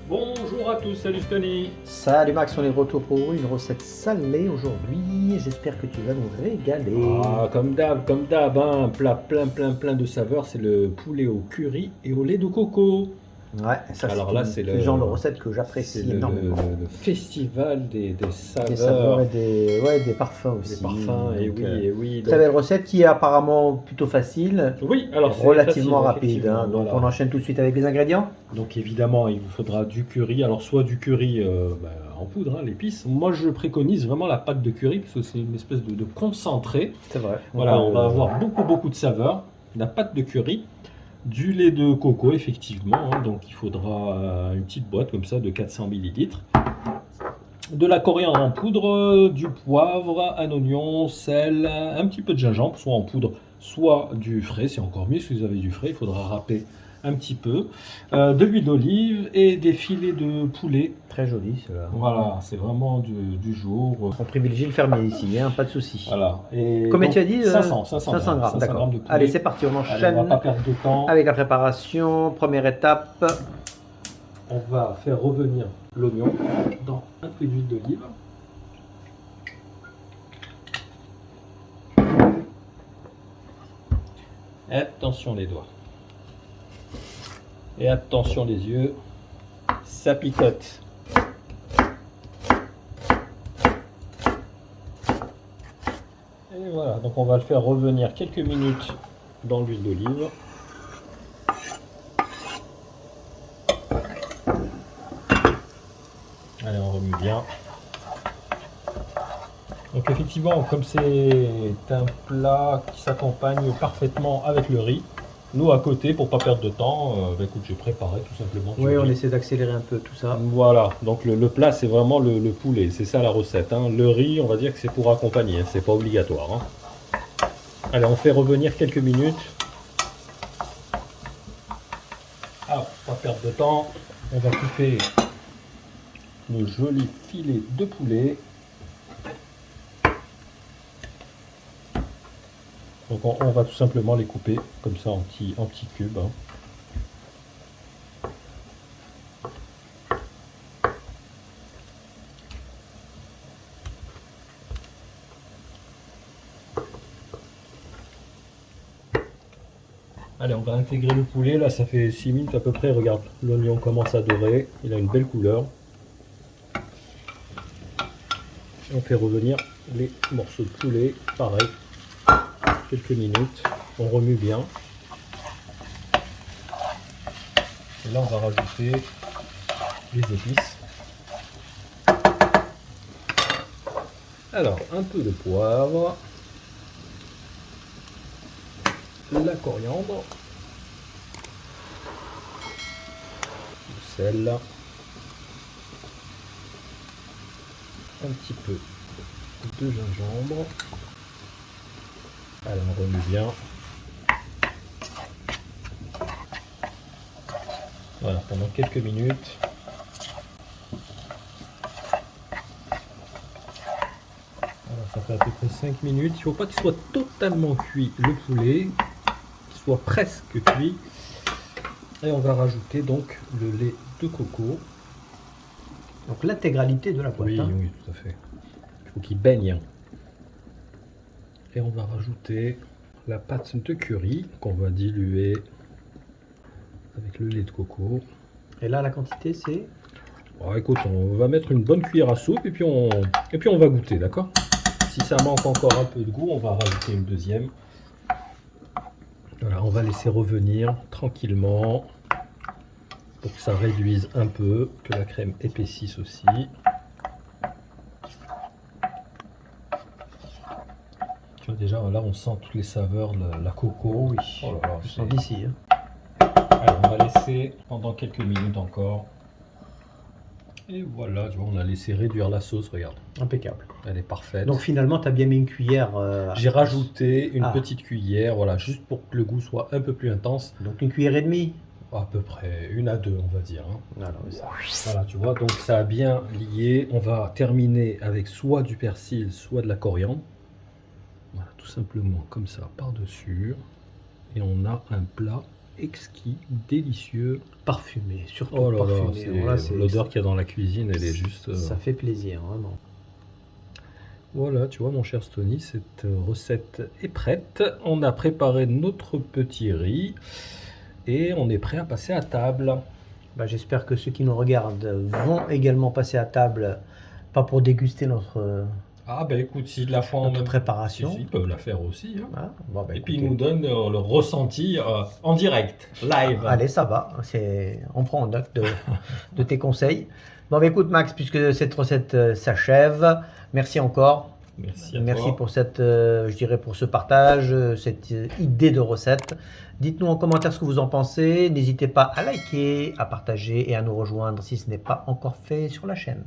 Bonjour à tous, salut Tony. Salut Max, on est de retour pour une recette salée aujourd'hui. J'espère que tu vas nous régaler. Ah, comme d'hab, hein, un plat plein de saveurs, c'est le poulet au curry et au lait de coco. Ouais, ça Alors là, c'est le genre de recette que j'apprécie énormément. le festival des Des saveurs saveurs, et des parfums des aussi. parfums, Donc, et oui. très belle recette qui est apparemment plutôt facile Oui, et alors c'est relativement facile, rapide, hein. effectivement, Donc voilà. on enchaîne tout de suite avec les ingrédients. Donc évidemment, il vous faudra du curry. Alors soit du curry en poudre, hein, l'épice. Moi, je préconise vraiment la pâte de curry parce que c'est une espèce de concentré. C'est vrai. Voilà, on va avoir beaucoup de saveurs. La pâte de curry, du lait de coco, effectivement. Hein, donc il faudra une petite boîte comme ça de 400 millilitres. De la coriandre en poudre, du poivre, un oignon, sel, un petit peu de gingembre, soit en poudre, soit du frais. C'est encore mieux si vous avez du frais. Il faudra râper un petit peu. De l'huile d'olive et des filets de poulet. Très joli cela. Voilà, c'est vraiment du jour. On privilégie le fermier ici, hein, pas de souci. Voilà. Et Combien donc, tu as dit 500 grammes, grammes d'accord. de poulet. Allez, c'est parti, on Allez, enchaîne on va pas perdre de temps. avec la préparation. Première étape. On va faire revenir l'oignon dans un peu d'huile d'olive. Attention les doigts. Et attention les yeux. Ça picote. Et voilà, donc on va le faire revenir quelques minutes dans l'huile d'olive. Allez, on remue bien. Donc effectivement, comme c'est un plat qui s'accompagne parfaitement avec le riz, nous à côté, pour pas perdre de temps, écoute, j'ai préparé tout simplement. Oui, on essaie d'accélérer un peu tout ça. Voilà, donc le plat c'est vraiment le poulet, c'est ça la recette. Hein. Le riz, on va dire que c'est pour accompagner, hein, c'est pas obligatoire. Hein. Allez, on fait revenir quelques minutes. Ah, pas perdre de temps, on va couper nos jolis filets de poulet. Donc on va tout simplement les couper comme ça en petits cubes. Hein. Allez, on va intégrer le poulet. Là, ça fait 6 minutes à peu près. Regarde, l'oignon commence à dorer. Il a une belle couleur. On fait revenir les morceaux de poulet. Pareil, quelques minutes. On remue bien. Et là, on va rajouter les épices. Alors, un peu de poivre. La coriandre. Le sel. Un petit peu de gingembre. Allez, on remue bien. Voilà, pendant quelques minutes. Voilà, ça fait à peu près 5 minutes. Il ne faut pas qu'il soit totalement cuit le poulet, qu'il soit presque cuit. Et on va rajouter donc le lait de coco. Donc l'intégralité de la boîte. Oui, hein. oui, tout à fait. Il faut qu'il baigne. Et on va rajouter la pâte de curry qu'on va diluer avec le lait de coco. Et là, la quantité, c'est Bon, écoute, on va mettre une bonne cuillère à soupe et puis on va goûter, d'accord? Si ça manque encore un peu de goût, on va rajouter une deuxième. Voilà, on va laisser revenir tranquillement pour que ça réduise un peu, que la crème épaississe aussi. Tu vois déjà, là on sent toutes les saveurs de la coco. oui, Oh là là, je sens d'ici. Hein. Allez, on va laisser pendant quelques minutes encore. Et voilà, tu vois, on a laissé réduire la sauce, regarde. Impeccable. Elle est parfaite. Donc finalement, tu as bien mis une cuillère. J'ai rajouté une Ah. petite cuillère, voilà, juste pour que le goût soit un peu plus intense. Donc une cuillère et demie. À peu près, 1 à 2, on va dire. Hein. Alors, ça. Voilà, tu vois, donc ça a bien lié. On va terminer avec soit du persil, soit de la coriandre. Voilà, tout simplement comme ça, par-dessus. Et on a un plat exquis, délicieux. Parfumé, surtout Oh là là, parfumé. Alors là, l'odeur qu'il y a dans la cuisine, elle est juste... Ça fait plaisir, vraiment. Voilà, tu vois mon cher Stony, cette recette est prête. On a préparé notre petit riz et on est prêt à passer à table. Bah, j'espère que ceux qui nous regardent vont également passer à table, pas pour déguster notre, Ah ben écoute, s'ils la font en notre même préparation. ils peuvent la faire aussi. Hein. Ah, bon, bah, Et puis ils écoutez. nous donnent le ressenti en direct, live. Allez, ça va. On prend en note de tes conseils. Bon, bah, écoute, Max, puisque cette recette s'achève, merci encore. Merci à Merci toi. pour cette, je dirais, pour ce partage, cette idée de recette. Dites-nous en commentaire ce que vous en pensez. N'hésitez pas à liker, à partager et à nous rejoindre si ce n'est pas encore fait sur la chaîne.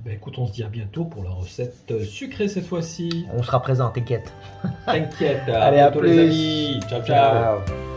Ben écoute, on se dit à bientôt pour la recette sucrée cette fois-ci. On sera présent, t'inquiète. T'inquiète. Allez, à bientôt, les plus. amis. Ciao, ciao. Ciao.